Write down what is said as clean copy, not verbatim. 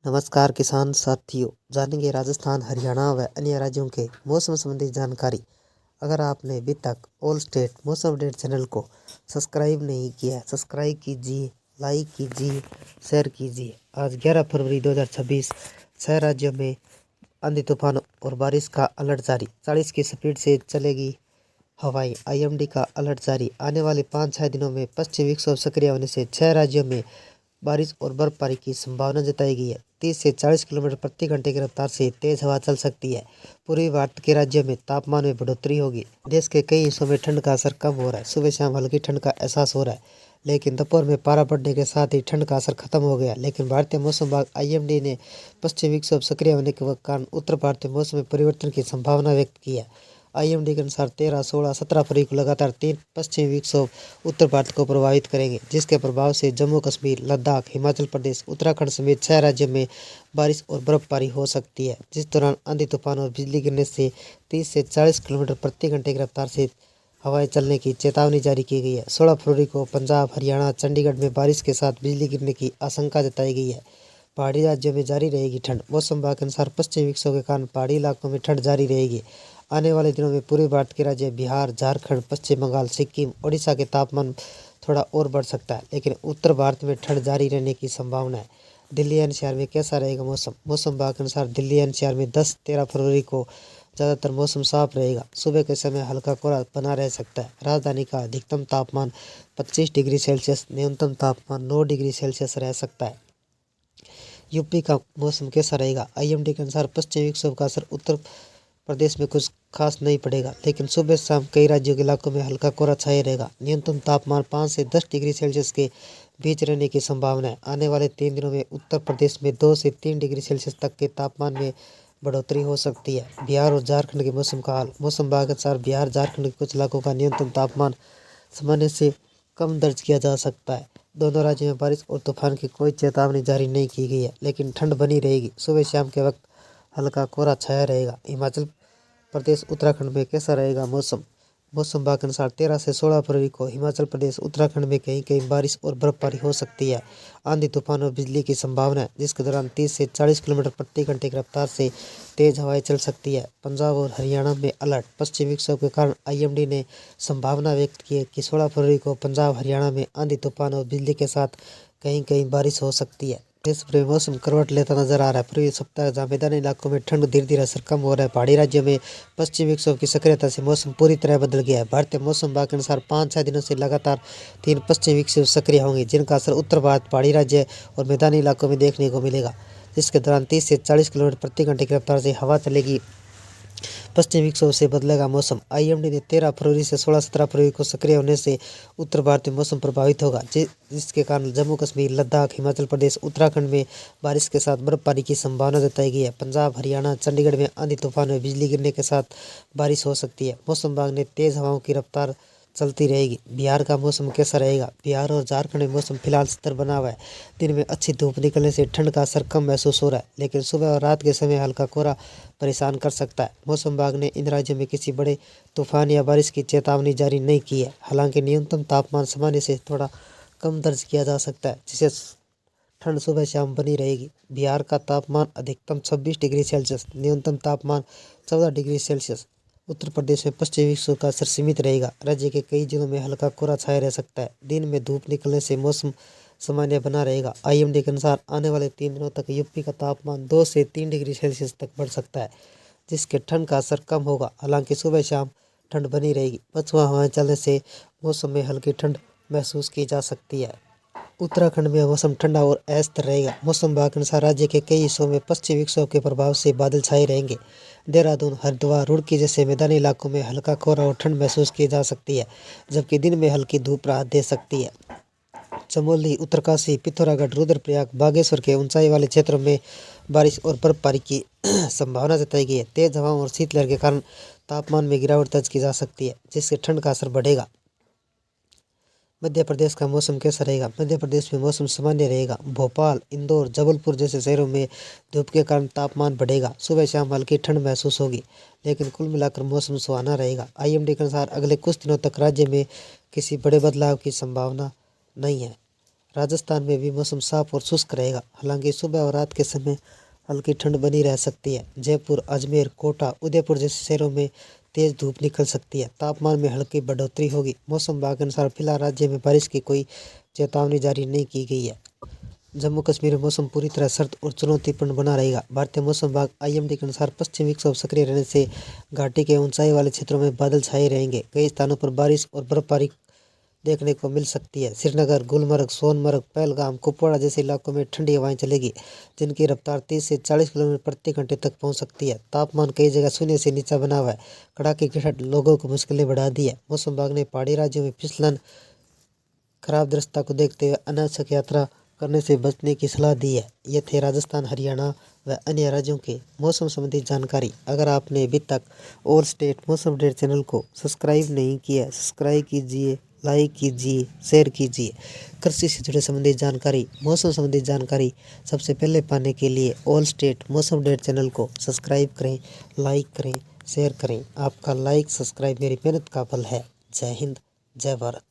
नमस्कार किसान साथियों, जानेंगे राजस्थान, हरियाणा व अन्य राज्यों के मौसम संबंधी जानकारी। अगर आपने अभी तक ऑल स्टेट मौसम अपडेट चैनल को सब्सक्राइब नहीं किया है, सब्सक्राइब कीजिए, लाइक कीजिए, शेयर कीजिए। आज 11 फरवरी 2026 छह राज्यों में आंधी तूफान और बारिश का अलर्ट जारी। 40 की स्पीड से चलेगी हवाएं। आईएमडी का अलर्ट जारी। आने वाले 5-6 दिनों में पश्चिमी विक्षोभ सक्रिय होने से 6 राज्यों में बारिश और बर्फबारी की संभावना जताई गई है। 30 से 40 किलोमीटर प्रति घंटे की रफ्तार से तेज हवा चल सकती है। पूर्वी भारत के राज्यों में तापमान में बढ़ोतरी होगी। देश के कई हिस्सों में ठंड का असर कम हो रहा है। सुबह शाम हल्की ठंड का एहसास हो रहा है, लेकिन दोपहर में पारा बढ़ने के साथ ही ठंड का असर खत्म हो गया। लेकिन भारतीय मौसम विभाग आईएमडी ने पश्चिमी विक्षोभ सक्रिय होने के कारण उत्तर भारतीय मौसम में परिवर्तन की संभावना व्यक्त की है। आईएमडी के अनुसार 13, 16, 17 फरवरी को लगातार 3 पश्चिमी विक्षोभ उत्तर भारत को प्रभावित करेंगे, जिसके प्रभाव से जम्मू कश्मीर, लद्दाख, हिमाचल प्रदेश, उत्तराखंड समेत 6 राज्यों में बारिश और बर्फबारी हो सकती है। जिस दौरान आंधी तूफान और बिजली गिरने से 30 से 40 किलोमीटर प्रति घंटे की रफ्तार से हवाएं चलने की चेतावनी जारी की गई है। 16 फरवरी को पंजाब, हरियाणा, चंडीगढ़ में बारिश के साथ बिजली गिरने की आशंका जताई गई है। पहाड़ी राज्यों में जारी रहेगी ठंड। मौसम विभाग के अनुसार पश्चिमी विक्षोभ के कारण पहाड़ी इलाकों में ठंड जारी रहेगी। आने वाले दिनों में पूर्वी भारत के राज्य बिहार, झारखंड, पश्चिम बंगाल, सिक्किम, ओडिशा के तापमान थोड़ा और बढ़ सकता है, लेकिन उत्तर भारत में ठंड जारी रहने की संभावना है। दिल्ली एनसीआर में कैसा रहेगा मौसम? मौसम विभाग के अनुसार दिल्ली एनसीआर में 10-13 फरवरी को ज़्यादातर मौसम साफ रहेगा। सुबह के समय हल्का कोहरा बना रह सकता है। राजधानी का अधिकतम तापमान 25 डिग्री सेल्सियस, न्यूनतम तापमान 9 डिग्री सेल्सियस रह सकता है। यूपी का मौसम कैसा रहेगा? आईएमडी के अनुसार पश्चिमी विक्षोभ का असर उत्तर प्रदेश में कुछ खास नहीं पड़ेगा, लेकिन सुबह शाम कई राज्यों के इलाकों में हल्का कोहरा छाया रहेगा। न्यूनतम तापमान 5 से 10 डिग्री सेल्सियस के बीच रहने की संभावना है। आने वाले 3 दिनों में उत्तर प्रदेश में 2 से 3 डिग्री सेल्सियस तक के तापमान में बढ़ोतरी हो सकती है। बिहार और झारखंड के मौसम का हाल। मौसम विभाग के अनुसार बिहार, झारखंड के कुछ इलाकों का न्यूनतम तापमान सामान्य से कम दर्ज किया जा सकता है। दोनों राज्यों में बारिश और तूफान की कोई चेतावनी जारी नहीं की गई है, लेकिन ठंड बनी रहेगी। सुबह शाम के वक्त हल्का कोहरा छाया रहेगा। हिमाचल प्रदेश, उत्तराखंड में कैसा रहेगा मौसम? मौसम विभाग के अनुसार 13 से 16 फरवरी को हिमाचल प्रदेश, उत्तराखंड में कहीं कहीं बारिश और बर्फबारी हो सकती है। आंधी तूफान और बिजली की संभावना है, जिसके दौरान 30 से 40 किलोमीटर प्रति घंटे की रफ्तार से तेज हवाएं चल सकती है। पंजाब और हरियाणा में अलर्ट। पश्चिमी विक्षोभ के कारण आईएमडी ने संभावना व्यक्त की है कि 16 फरवरी को पंजाब, हरियाणा में आंधी तूफान और बिजली के साथ कहीं कहीं बारिश हो सकती है। देश भर में मौसम करवट लेता नजर आ रहा है। पूर्वी सप्ताह जहाँ मैदानी इलाकों में ठंड धीरे धीरे असर कम हो रहा है, पहाड़ी राज्यों में पश्चिमी विक्षोभ की सक्रियता से मौसम पूरी तरह बदल गया है। भारतीय मौसम विभाग के अनुसार 5-6 दिनों से लगातार 3 पश्चिमी विक्षोभ सक्रिय होंगे, जिनका असर उत्तर भारत, पहाड़ी राज्य और मैदानी इलाकों में देखने को मिलेगा, जिसके दौरान 30 से 40 किलोमीटर प्रति घंटे की रफ्तार से हवा चलेगी। पश्चिमी विक्षोभ से बदलेगा मौसम। आईएमडी ने 13 फरवरी से 16-17 फरवरी को सक्रिय होने से उत्तर भारतीय मौसम प्रभावित होगा, जिसके कारण जम्मू कश्मीर, लद्दाख, हिमाचल प्रदेश, उत्तराखंड में बारिश के साथ बर्फबारी की संभावना जताई गई है। पंजाब, हरियाणा, चंडीगढ़ में आंधी तूफान और बिजली गिरने के साथ बारिश हो सकती है। मौसम विभाग ने तेज हवाओं की रफ्तार चलती रहेगी। बिहार का मौसम कैसा रहेगा? बिहार और झारखंड में मौसम फिलहाल स्थिर बना हुआ है। दिन में अच्छी धूप निकलने से ठंड का असर कम महसूस हो रहा है, लेकिन सुबह और रात के समय हल्का कोहरा परेशान कर सकता है। मौसम विभाग ने इन राज्यों में किसी बड़े तूफान या बारिश की चेतावनी जारी नहीं की है। हालांकि न्यूनतम तापमान सामान्य से थोड़ा कम दर्ज किया जा सकता है, जिससे ठंड सुबह शाम बनी रहेगी। बिहार का तापमान अधिकतम 26 डिग्री सेल्सियस, न्यूनतम तापमान 14 डिग्री सेल्सियस। उत्तर प्रदेश में पश्चिमी विक्षोभ का असर सीमित रहेगा। राज्य के कई जिलों में हल्का कोहरा छाया रह सकता है। दिन में धूप निकलने से मौसम सामान्य बना रहेगा। आईएमडी के अनुसार आने वाले 3 दिनों तक यूपी का तापमान 2 से 3 डिग्री सेल्सियस तक बढ़ सकता है, जिसके ठंड का असर कम होगा। हालांकि सुबह शाम ठंड बनी रहेगी। पछुआ हवाएं चलने से मौसम में हल्की ठंड महसूस की जा सकती है। उत्तराखंड में मौसम ठंडा और अस्थिर रहेगा। मौसम विभाग के अनुसार राज्य के कई हिस्सों में पश्चिमी विक्षोभ के प्रभाव से बादल छाए रहेंगे। देहरादून, हरिद्वार, रुड़की जैसे मैदानी इलाकों में हल्का कोहरा और ठंड महसूस की जा सकती है, जबकि दिन में हल्की धूप राहत दे सकती है। चमोली, उत्तरकाशी, पिथौरागढ़, रुद्रप्रयाग, बागेश्वर के ऊंचाई वाले क्षेत्रों में बारिश और बर्फबारी की संभावना जताई गई है। तेज हवाओं और शीतलहर के कारण तापमान में गिरावट दर्ज की जा सकती है, जिससे ठंड का असर बढ़ेगा। मध्य प्रदेश का मौसम कैसा रहेगा? मध्य प्रदेश में मौसम सामान्य रहेगा। भोपाल, इंदौर, जबलपुर जैसे शहरों में धूप के कारण तापमान बढ़ेगा। सुबह शाम हल्की ठंड महसूस होगी, लेकिन कुल मिलाकर मौसम सुहाना रहेगा। आईएमडी के अनुसार अगले कुछ दिनों तक राज्य में किसी बड़े बदलाव की संभावना नहीं है। राजस्थान में भी मौसम साफ और शुष्क रहेगा। हालांकि सुबह और रात के समय हल्की ठंड बनी रह सकती है। जयपुर, अजमेर, कोटा, उदयपुर जैसे शहरों में तेज धूप निकल सकती है। तापमान में हल्की बढ़ोतरी होगी। मौसम विभाग के अनुसार फिलहाल राज्य में बारिश की कोई चेतावनी जारी नहीं की गई है। जम्मू कश्मीर में मौसम पूरी तरह सर्द और चुनौतीपूर्ण बना रहेगा। भारतीय मौसम विभाग IMD के अनुसार पश्चिमी विक्षोभ सक्रिय रहने से घाटी के ऊंचाई वाले क्षेत्रों में बादल छाए रहेंगे। कई स्थानों पर बारिश और बर्फबारी देखने को मिल सकती है। श्रीनगर, गुलमर्ग, सोनमर्ग, पहलगाम, कुपवाड़ा जैसे इलाकों में ठंडी हवाएं चलेगी, जिनकी रफ्तार 30 से 40 किलोमीटर प्रति घंटे तक पहुंच सकती है। तापमान कई जगह शून्य से नीचा बना हुआ है। कड़ाके की ठंड लोगों को मुश्किलें बढ़ा दी है। मौसम विभाग ने पहाड़ी राज्यों में फिसलन, खराब दृश्यता को देखते हुए अनावश्यक यात्रा करने से बचने की सलाह दी है। ये थे राजस्थान, हरियाणा व अन्य राज्यों के मौसम संबंधी जानकारी। अगर आपने अभी तक ऑल स्टेट मौसम अपडेट चैनल को सब्सक्राइब नहीं किया है, सब्सक्राइब कीजिए, लाइक कीजिए, शेयर कीजिए। कृषि से जुड़े संबंधी जानकारी, मौसम संबंधी जानकारी सबसे पहले पाने के लिए ऑल स्टेट मौसम अपडेट चैनल को सब्सक्राइब करें, लाइक करें, शेयर करें। आपका लाइक सब्सक्राइब मेरी मेहनत का फल है। जय हिंद, जय भारत।